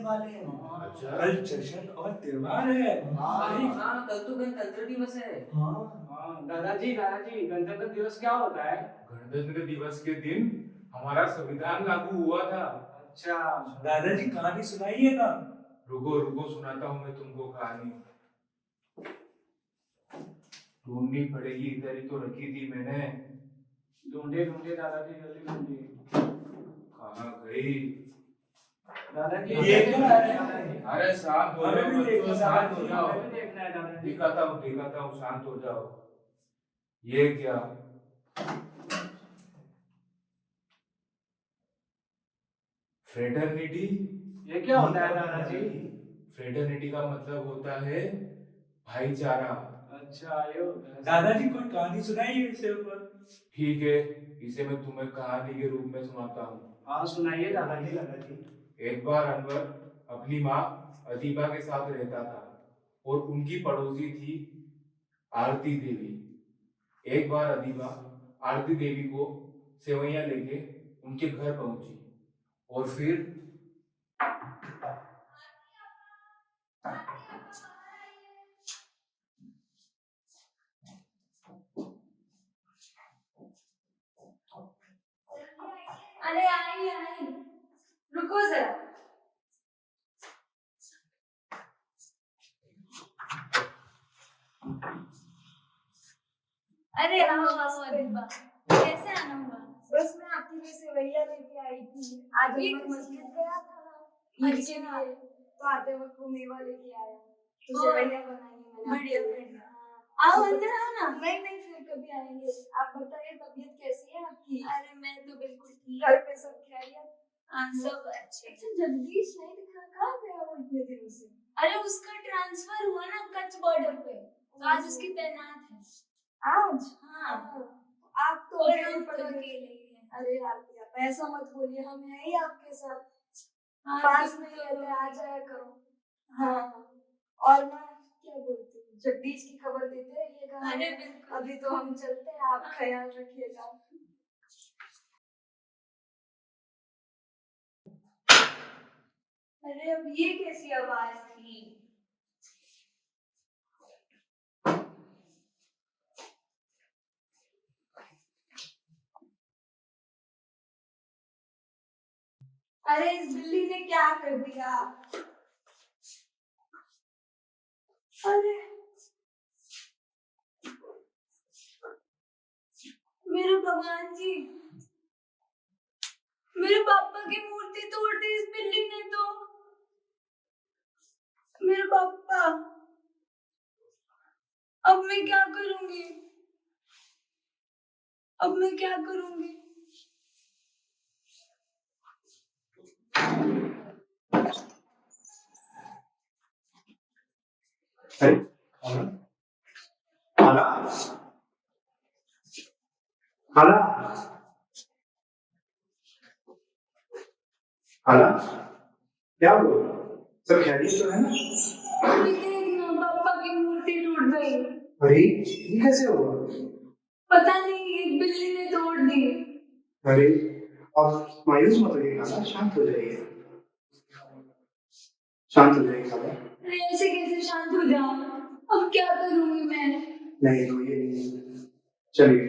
मिलने वाले हैं। अच्छा। कल जश्न और त्योहार है। हाँ, कल तो गणतंत्र दिवस है। हाँ दादाजी गणतंत्र दिवस क्या होता है? गणतंत्र दिवस के दिन हमारा संविधान लागू हुआ था। अच्छा। दादाजी कहानी सुनाइए ना। रुको रुको, सुनाता हूँ मैं तुमको कहानी। ढूंढनी पड़ेगी, इधर ही तो रखी थी मैंने। ढूंढे ढूंढे दादाजी, जल्दी ढूंढे। कहाँ गई? दादाजी ये क्या है? अरे शांत हो हमें जाओ भी देखना बच्चों, शांत हो दादाजी, जाओ। हमें भी देखना है दादाजी। दिखाता हूँ, शांत हो जाओ। ये क्या? फ्रेटर्निटी। ये क्या होता है दादाजी? फ्रेटर्निटी का मतलब होता है भाईचारा। अच्छा, ये होता है। दादाजी कोई कहानी सुनाइए इसके ऊपर। ठीक है, इसे मैं तुम्हें कहानी के रूप में सुनाता हूँ। हाँ, सुनाइए दादाजी। एक बार अनवर अपनी माँ अदीबा के साथ रहता था और उनकी पड़ोसी थी आरती देवी। एक बार अदीबा आरती देवी को सेवैयां लेके उनके घर पहुंची और फिर अरे आई, रुको जरा। अरे आओ अदीबा, कैसे आना हुआ? बस मैं आपके लिए सेवैया लेके आई थी। आज ये मैं किस मस्जिद लिए? गया था ईद के अच्छा। लिए, तो आते वक्त वो मेवा लेके आया, तो ओ, सेवैया बनाई है मैंने बढ़िया आपके लिए। बढ़िया। हाँ। आओ अंदर आओ ना। नहीं, फिर कभी आएंगे। आप बताइए तबीयत कैसी है आपकी? अरे मैं तो बिल्कुल ठीक। घर पे सब खैरियत? सब अच्छे। अच्छा, जगदीश नहीं दिखा, कहाँ गया वो इतने दिनों से? अरे उसका ट्रांसफर हुआ ना कच्छ बॉर्डर पे, तो आज उसकी तैनात है। आज? हाँ। आप तो और अकेले हम तो पड़ गए। अकेले ही हैं। अरे यार आप ऐसा मत बोलिए, हम हैं ही आपके साथ। हाँ, पास तुम में ही तो- रहते, आ जाया करो। हाँ। और मैं क्या बोलती हूँ, जगदीश की खबर देते रहिएगा। अरे बिल्कुल। अभी तो हम चलते हैं, आप ख्याल रखिएगा। अरे अब ये कैसी आवाज थी? अरे इस बिल्ली ने क्या कर दिया? अरे मेरे भगवान जी, मेरे पापा की मूर्ति तोड़ दी इस बिल्ली ने तो। मेरे पापा, अब मैं क्या करूंगी? अब मैं क्या करूंगी? खाला, खाला, खाला, क्या हुआ? सब खैरियत तो है ना? अभी देखना, पापा की मूर्ति टूट गई। अरे ये कैसे हुआ? पता नहीं, एक बिल्ली ने तोड़ दी। अरे अब मायूस मत होइए खाला, शांत हो जाइए, शांत हो जाइए खाला। अरे ऐसे कैसे शांत हो जाऊं? अब क्या करूंगी मैं? नहीं रोइए नहीं, चलिए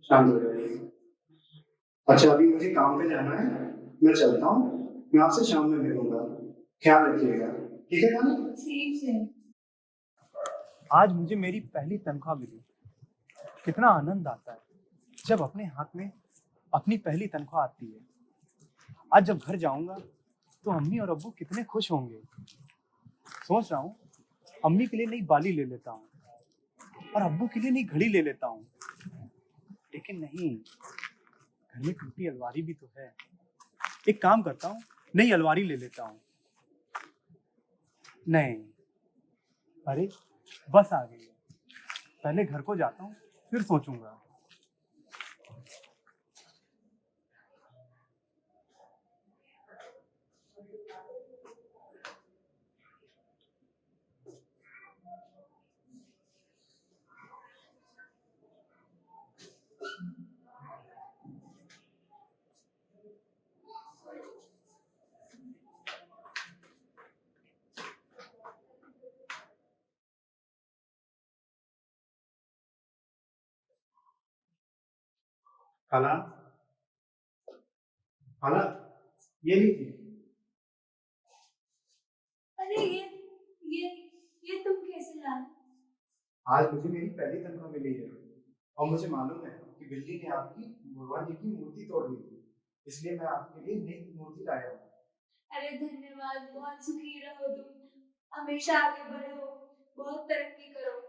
शांत हो जाइए। अच्छा अभी मुझे काम पे जाना है, मैं चलता हूँ, मैं आपसे शाम में मिलूंगा, ख्याल रखिएगा, ठीक है खाला? ठीक है। आज मुझे मेरी पहली तनख्वाह मिली। कितना आनंद आता है जब अपने हाथ में अपनी पहली तनख्वाह आती है। आज जब घर जाऊंगा तो अम्मी और अब्बू कितने खुश होंगे। सोच रहा हूँ अम्मी के लिए नई बाली ले लेता हूँ और अब्बू के लिए नई घड़ी ले लेता हूँ, लेकिन नहीं, घर में टूटी अलमारी भी तो है। एक काम करता हूँ, नई अलमारी ले लेता हूँ। नहीं, अरे बस आ गई है, पहले घर को जाता हूँ फिर सोचूंगा। खाला, खाला, ये लीजिए। अरे ये तुम कैसे लाए? आज मुझे मेरी पहली तनख्वाह मिली है और मुझे मालूम है कि बिल्ली ने आपकी भगवान जी की मूर्ति तोड़ दी, इसलिए मैं आपके लिए नई मूर्ति लाया हूँ। अरे धन्यवाद, बहुत सुखी रहो तुम, हमेशा आगे बढ़ो, बहुत तरक्की करो।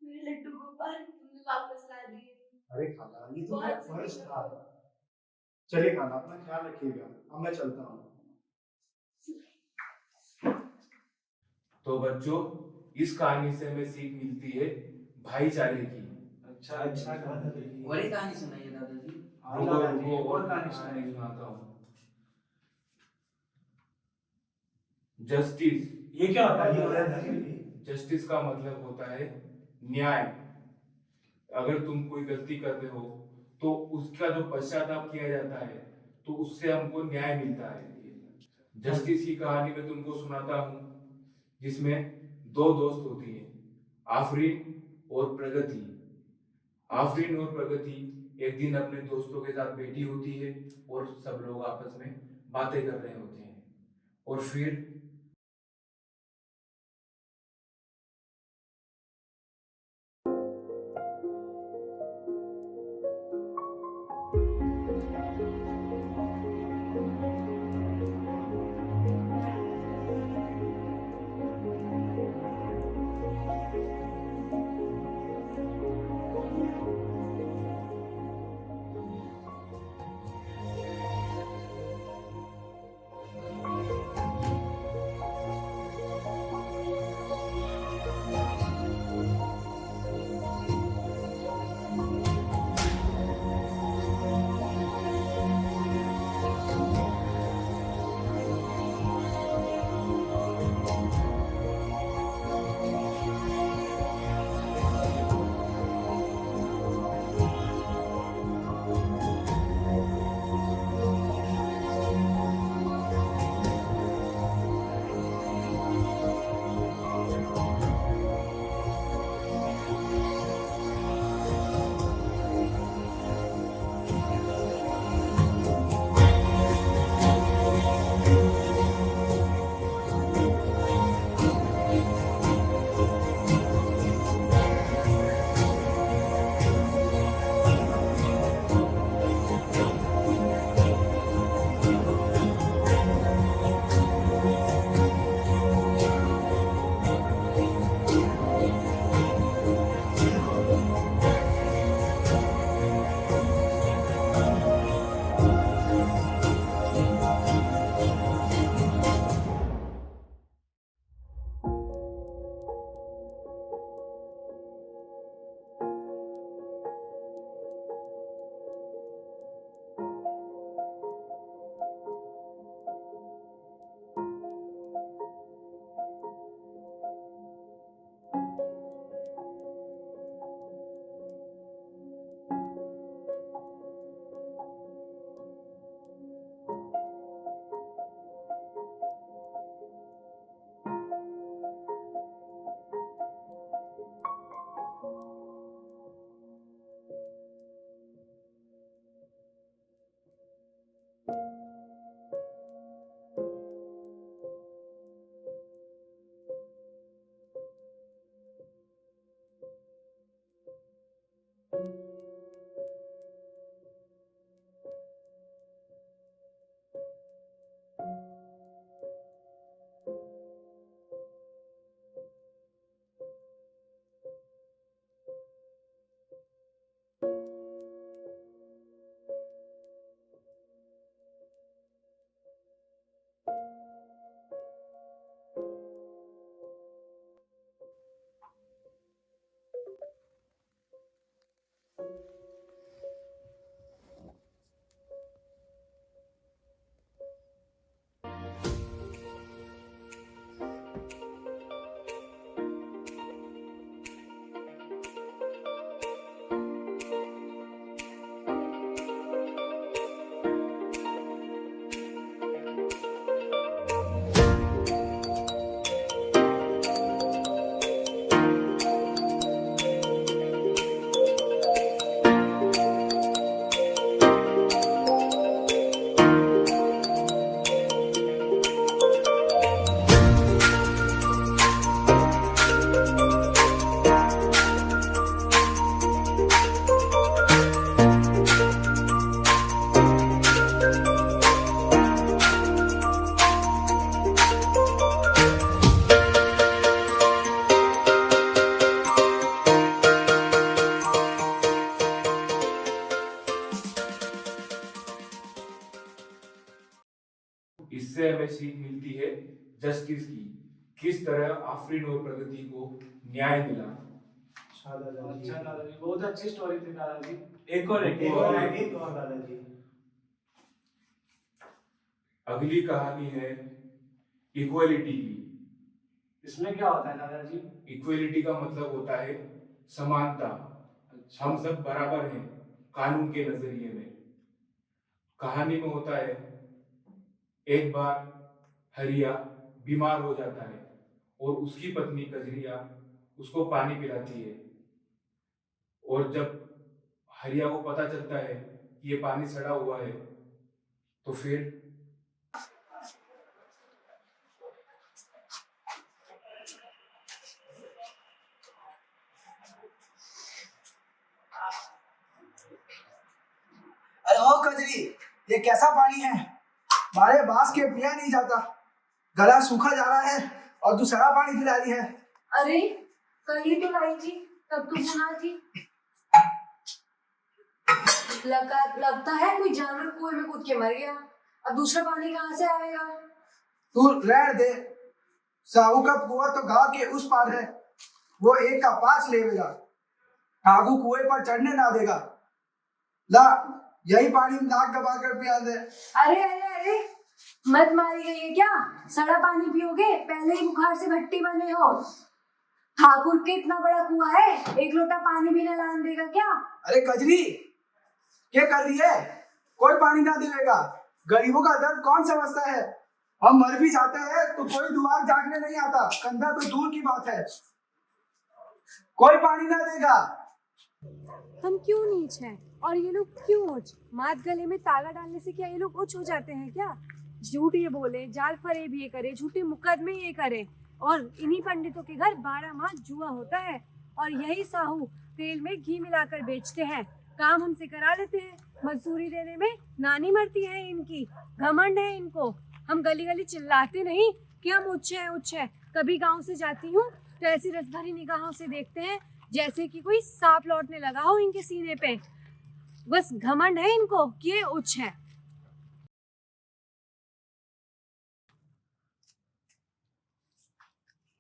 मेरे लड्डू गोपाल तुमने वापस ला दिए। अरे खाला, ये तो मेरा बहुत फर्ज सुखी था। रहो। चलिए खाला, अपना ख्याल रखिएगा, अब मैं चलता हूँ। तो बच्चों, इस कहानी से हमें सीख मिलती है भाईचारे की। अच्छा अच्छा दादाजी। और एक कहानी सुनाइए दादाजी। हाँ रुको दादाजी, रुको, और कहानी सुनाइए। सुनाता हूँ। जस्टिस। ये क्या होता है दादाजी? जस्टिस का मतलब होता है न्याय। अगर तुम कोई गलती करते हो तो उसका जो पश्चाताप किया जाता है तो उससे हमको न्याय मिलता है। जस्टिस की कहानी में तुमको सुनाता हूँ, जिसमें दो दोस्त होती हैं, आफरीन और प्रगति। आफरीन और प्रगति एक दिन अपने दोस्तों के साथ बैठी होती है और सब लोग आपस में बातें कर रहे होते हैं और फिर जस्टिस की किस तरह आफरीन और प्रगति को न्याय मिला। अच्छा दादाजी, बहुत अच्छी स्टोरी थी दादाजी। एक और दादाजी। अगली कहानी है इक्वलिटी की। इसमें क्या होता है दादाजी? इक्वलिटी का मतलब होता है समानता। हम सब बराबर हैं कानून के नजरिए में। कहानी में होता है एक बार हरिया बीमार हो जाता है और उसकी पत्नी कजरिया उसको पानी पिलाती है, और जब हरिया को पता चलता है कि ये पानी सड़ा हुआ है तो फिर अरे ओ कजरी, ये कैसा पानी है? मारे बांस के पिया नहीं जाता, गला सूखा जा रहा है और तू सड़ा पानी पिला रही है। अरे कल ही तो लाई थी, तब तो गुनाह थी। लगता है कोई जानवर कुएं में कूद के मर गया। अब दूसरा पानी कहाँ से आएगा? तू रहने दे, साहू का कुआं तो गांव के उस पार है, वो 1 का 5 लेगा, आगू कुएं पर चढ़ने ना देगा। ला यही पानी नाक दबा कर पिया दे। अरे अरे अरे, मत मारी गई है क्या? सड़ा पानी पियोगे? पहले ही बुखार से भट्टी बने हो। ठाकुर के इतना बड़ा कुआं है, 1 लोटा पानी भी न लान देगा क्या? अरे कजरी, क्या कर रही है? कोई पानी ना देगा। गरीबों का दर्द कौन समझता है? हम मर भी जाते हैं तो कोई दुआर जागने नहीं आता, कंधा तो दूर की बात है। कोई पानी ना देगा। हम क्यों नीच हैं और ये लोग क्यों ऊंच? मात गले में ताला डालने से क्या ये लोग ऊंच हो जाते हैं क्या? झूठ ये बोले, जाल फरेब ये करे, झूठे मुकदमे ये करे, और इन्हीं पंडितों के घर 12 माह जुआ होता है, और यही साहू तेल में घी मिलाकर बेचते हैं। काम हमसे करा लेते हैं, मजदूरी देने में नानी मरती है इनकी। घमंड है इनको। हम गली गली चिल्लाते नहीं कि हम उच्च हैं। कभी गांव से जाती हूँ तो ऐसी रस भरी निगाहों से देखते हैं जैसे कि कोई सांप लौटने लगा हो इनके सीने पे। बस घमंड है इनको कि ये उच्च है।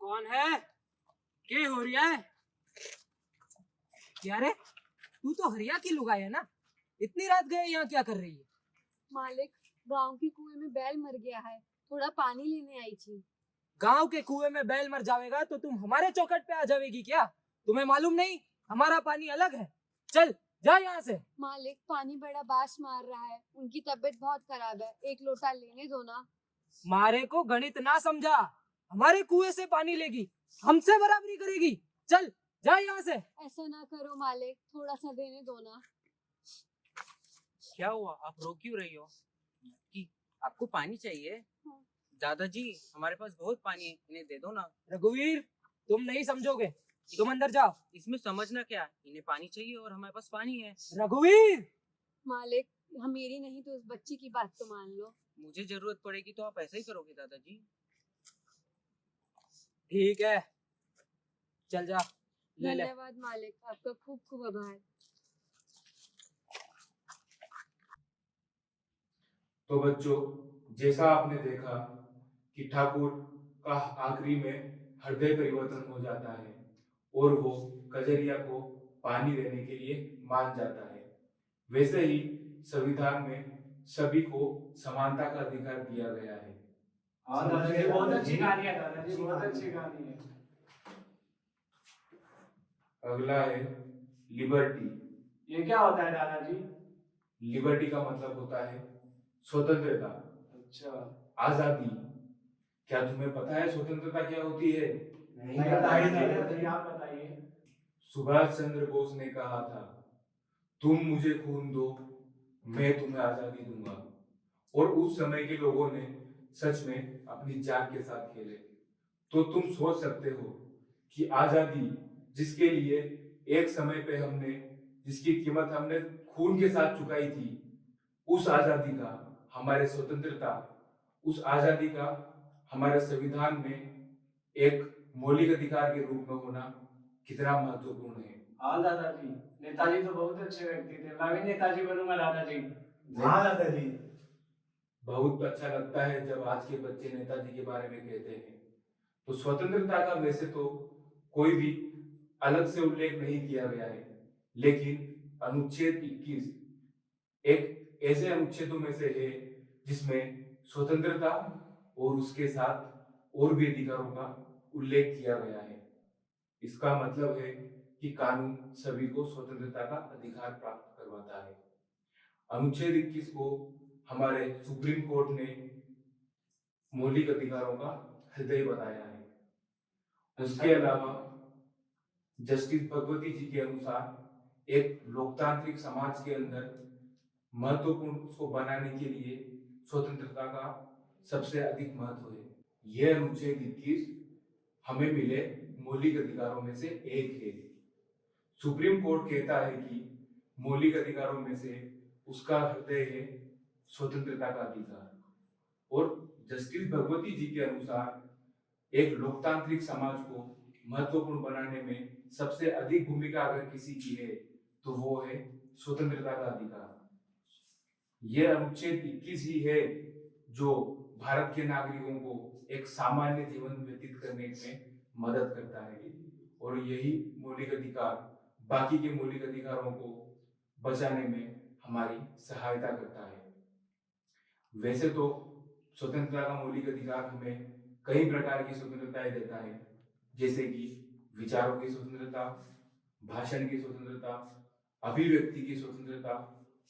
कौन है? क्या हो रहा है? क्या रे, तू तो हरिया की लुगाई है ना? इतनी रात गए यहाँ क्या कर रही है? मालिक, गांव के कुएं में बैल मर गया है, थोड़ा पानी लेने आई थी। गांव के कुएं में बैल मर जाएगा तो तुम हमारे चौखट पे आ जाएगी क्या? तुम्हें मालूम नहीं हमारा पानी अलग है? चल जा यहाँ से। मालिक, पानी बड़ा बास मार रहा है, उनकी तबीयत बहुत खराब है, 1 लोटा लेने दो ना। मारे को गणित ना समझा, हमारे कुएं से पानी लेगी, हमसे बराबरी करेगी। चल जा यहाँ से। ऐसा ना करो मालिक, थोड़ा सा देने दो ना। क्या हुआ, आप रो क्यों रही हो? कि आपको पानी चाहिए? हाँ। दादाजी हमारे पास बहुत पानी है, इन्हें दे दो ना। रघुवीर, तुम नहीं समझोगे, तुम अंदर जाओ। इसमें समझना क्या, इन्हें पानी चाहिए और हमारे पास पानी है। रघुवीर! मालिक, हम मेरी नहीं तो उस बच्ची की बात तो मान लो। मुझे जरूरत पड़ेगी तो आप ऐसा ही करोगे दादाजी? ठीक है, चल जा, ले ले। धन्यवाद मालिक, आपका खूब खूब आभार। तो बच्चों, जैसा आपने देखा कि ठाकुर का आखिरी में हृदय परिवर्तन हो जाता है और वो कजरिया को पानी देने के लिए मान जाता है, वैसे ही संविधान में सभी को समानता का अधिकार दिया गया है। हाँ दादाजी, बहुत अच्छी कहानी है दादाजी, बहुत अच्छी कहानी है। अगला है लिबर्टी। ये क्या होता है दादाजी? लिबर्टी का मतलब होता है स्वतंत्रता, अच्छा, आजादी। क्या तुम्हें पता है स्वतंत्रता क्या होती है? नहीं बताइए दादाजी, आप बताइए। सुभाष चंद्र बोस ने कहा था, तुम मुझे खून दो, मैं तुम्हें आजादी दूंगा। और उस समय के लोगों ने सच में अपनी जान के साथ खेले। तो तुम सोच सकते हो कि आजादी जिसके लिए एक समय पे जिसकी कीमत हमने खून के साथ चुकाई थी, उस आजादी का, हमारे स्वतंत्रता, उस आजादी का हमारे संविधान में एक मौलिक अधिकार के रूप में होना कितना महत्वपूर्ण है। हाँ दादाजी, नेताजी तो बहुत अच्छे व्यक्ति थे, मैं भी नेताजी बनूंगा दादाजी। हाँ दादाजी। बहुत अच्छा लगता है जब आज के बच्चे नेताजी के बारे में कहते हैं। तो स्वतंत्रता का वैसे तो कोई भी अलग से उल्लेख नहीं किया गया है, लेकिन अनुच्छेद 21 एक ऐसे अनुच्छेदों में से है जिसमें स्वतंत्रता और उसके साथ और भी अधिकारों का उल्लेख किया गया है। इसका मतलब है कि कानून सभी को स्वतंत्रता का अधिकार प्राप्त करवाता है। अनुच्छेद 21 को हमारे सुप्रीम कोर्ट ने मौलिक अधिकारों का हृदय बताया है। उसके अलावा जस्टिस भगवती जी के अनुसार एक लोकतांत्रिक समाज के अंदर महत्वपूर्ण उसको बनाने के लिए स्वतंत्रता का सबसे अधिक महत्व है। यह अनुच्छेद 21 हमें मिले मौलिक अधिकारों में से एक है। सुप्रीम कोर्ट कहता है कि मौलिक अधिकारों में से उसका हृदय है स्वतंत्रता का अधिकार, और जस्टिस भगवती जी के अनुसार एक लोकतांत्रिक समाज को महत्वपूर्ण बनाने में सबसे अधिक भूमिका अगर किसी की है तो वो है स्वतंत्रता का अधिकार। यह अनुच्छेद 21 ही है जो भारत के नागरिकों को एक सामान्य जीवन व्यतीत करने में मदद करता है, और यही मौलिक अधिकार बाकी के मौलिक अधिकारों को बचाने में हमारी सहायता करता है। वैसे तो स्वतंत्रता का मौलिक अधिकार हमें कई प्रकार की स्वतंत्रताएं देता है, जैसे कि विचारों की स्वतंत्रता, भाषण की स्वतंत्रता, अभिव्यक्ति की स्वतंत्रता,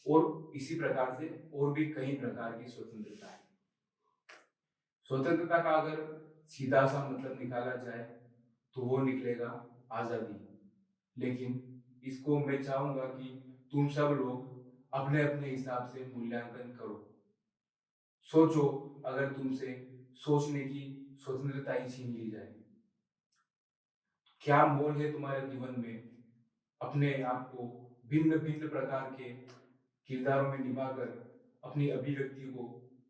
और इसी प्रकार से और भी कई प्रकार की स्वतंत्रता है। स्वतंत्रता का अगर सीधा सा मतलब निकाला जाए तो वो निकलेगा आजादी। लेकिन इसको मैं चाहूंगा कि तुम सब लोग अपने अपने हिसाब से मूल्यांकन करो। सोचो, अगर तुमसे सोचने की स्वतंत्रता ही छीन ली जाए, क्या मोल है तुम्हारे जीवन में अपने आप को भिन्न भिन्न प्रकार के किरदारों में निभाकर अपनी अभिव्यक्ति को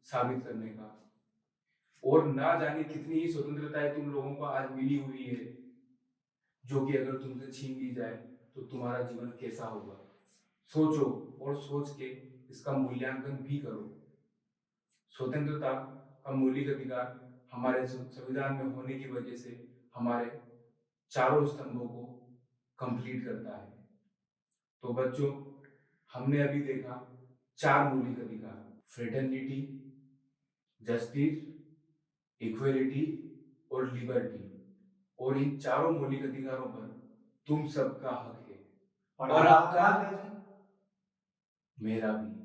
साबित करने का? और ना जाने कितनी ही स्वतंत्रताएं तुम लोगों को आज मिली हुई है, जो कि अगर तुमसे छीन ली जाए तो तुम्हारा जीवन कैसा होगा। सोचो और सोच के इसका मूल्यांकन भी करो। स्वतंत्रता का मौलिक अधिकार हमारे संविधान में होने की वजह से हमारे चारों स्तंभों को कंप्लीट करता है। तो बच्चों, हमने अभी देखा 4 मौलिक अधिकार: फ्रेटर्निटी, जस्टिस, इक्वलिटी और लिबर्टी। और इन चारों मौलिक अधिकारों पर तुम सबका हक है, और आपका? मेरा भी।